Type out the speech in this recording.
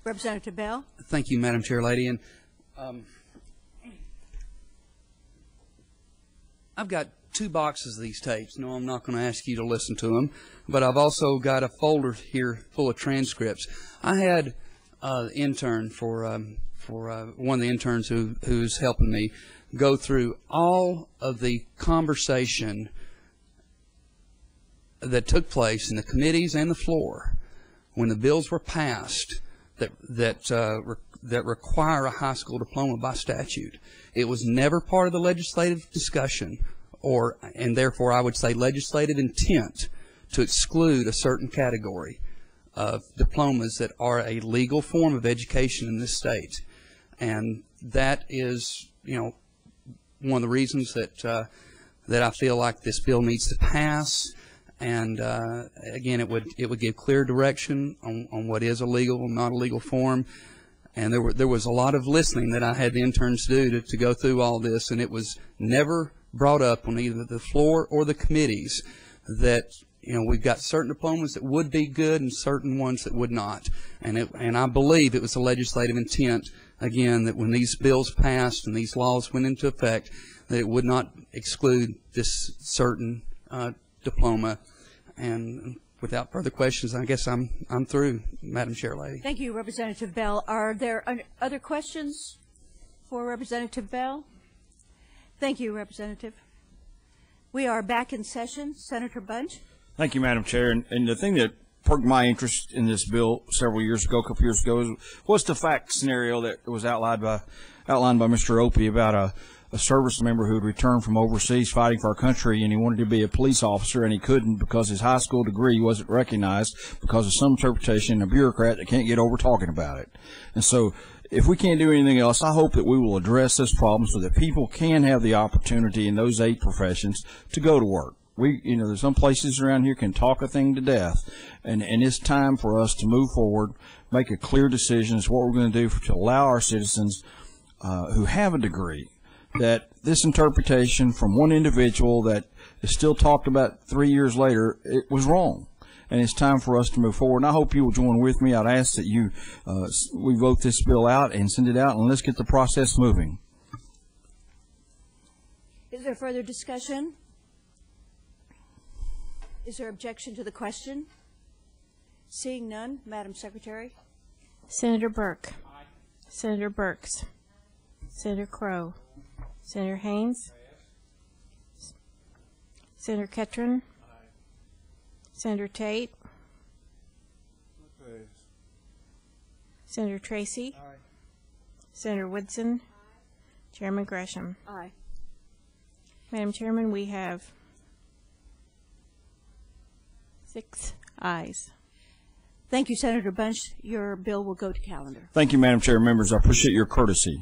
Representative Bell. Thank you, Madam Chair Lady. And I've got 2 boxes of these tapes. No, I'm not going to ask you to listen to them, but I've also got a folder here full of transcripts. I had an intern for one of the interns who's helping me go through all of the conversation that took place in the committees and the floor when the bills were passed that require a high school diploma by statute. It was never part of the legislative discussion, and therefore I would say legislative intent to exclude a certain category of diplomas that are a legal form of education in this state. And that is, one of the reasons that I feel like this bill needs to pass. And again, it would give clear direction on what is a legal and not a legal form. And there was a lot of listening that I had the interns do to go through all this, and it was never brought up on either the floor or the committees that we've got certain diplomas that would be good and certain ones that would not. And I believe it was the legislative intent, again, that when these bills passed and these laws went into effect, that it would not exclude this certain diploma. And without further questions, I guess I'm through, Madam Chair Lady. Thank you, Representative Bell. Are there other questions for Representative Bell? Thank you, Representative. We are back in session. Senator Bunch. Thank you, Madam Chair. And the thing that perked my interest in this bill a couple years ago, was the fact scenario that was outlined by Mr. Opie about a service member who had returned from overseas fighting for our country, and he wanted to be a police officer, and he couldn't because his high school degree wasn't recognized because of some interpretation, a bureaucrat that can't get over talking about it. And so if we can't do anything else, I hope that we will address this problem so that people can have the opportunity in those 8 professions to go to work. There's some places around here can talk a thing to death, and it's time for us to move forward, make a clear decision as what we're going to do to allow our citizens who have a degree, that this interpretation from one individual that is still talked about 3 years later, it was wrong. And it's time for us to move forward. And I hope you will join with me. I'd ask that we vote this bill out and send it out, and let's get the process moving. Is there further discussion? Is there objection to the question? Seeing none, Madam Secretary. Senator Burke. Aye. Senator Burks. Senator Crow. Senator Haynes. Yes. Senator Ketron. Aye. Senator Tate. Yes. Senator Tracy. Aye. Senator Woodson. Aye. Chairman Gresham. Aye. Madam Chairman, we have 6 ayes. Thank you, Senator Bunch. Your bill will go to calendar. Thank you, Madam Chair. Members, I appreciate your courtesy.